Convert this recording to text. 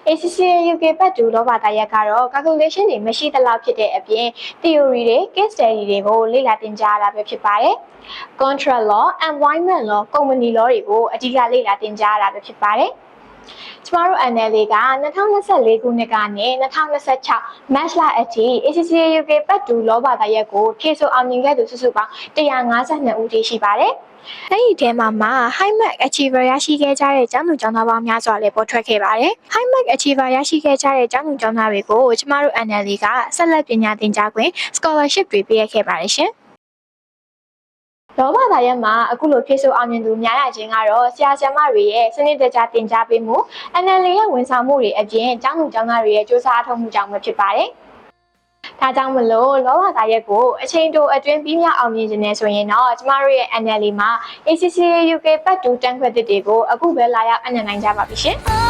ACCA UK ဘတ်တူလောဘသားရက်ကတော့ calculation တွေမရှိသလောက်ဖြစ်တဲ့အပြင် theory တွေ case study တွေကိုလေ့လာသင်ကြားရတာပဲဖြစ်ပါတယ်။ contract law, environment law, company law တွေကိုအဓိကလေ့လာသင်ကြားရတာပဲဖြစ်ပါတယ်။ကျမတို့ NLA က2024ခုနှစ်ကနေ2026 March လအထိ ACCA UK ဘတ်တူလောဘသားရက်ကိုဖြည့်ဆို့အောင်မြင်ခဲ့သူစုစုပေါင်း152ဦးတည်ရှိပါတယ်။အဲ့ဒီထဲမှာ High Mark Achiever ရရှိခဲ့ကြတဲ့ကျောင်းသူကျောင်းသားပေါင်းများစွာလည်းပေါ်ထွက်ခဲ့ပါတယ်။ High Mark Achiever ရရှိခဲ့ကြတဲ့ကျောင်းသူကျောင်းသားတွေကိုကျမတို့ NLA ကဆက်လက်ပညာသင်ကြားခွင့် scholarship တွေပေးခဲ့ပါတယ်ရှင်။လောဘသားရက်မှာအခုလိုဖြည့်ဆို့အောင်မြင်သူများရခြင်းကတော့ဆရာဆရာမတွေရဲ့စနစ်တကျသင်ကြားပေးမှု NLA ရဲ့ဝန်ဆောင်မှုတွေအပြင်ကျောင်းသူကျောင်းသားတွေရဲ့စူးစမ်းအထောက်အမှုကြောင့်ပဲဖြစ်ပါတယ်။ဒါကြောင့်မလို့လောဘသားရက်ကိုအချိန်တိုအတွင်းပြီးမြောက်အောင်မြင်ခြင်းနဲ့ဆိုရင်တော့ကျမတို့ရဲ့ NLA မှာ ACCA UK ဘတ်တူတန်းခွက်တွေကိုအခုပဲလာရောက်အနံ့နိုင်ကြပါပြီရှင်။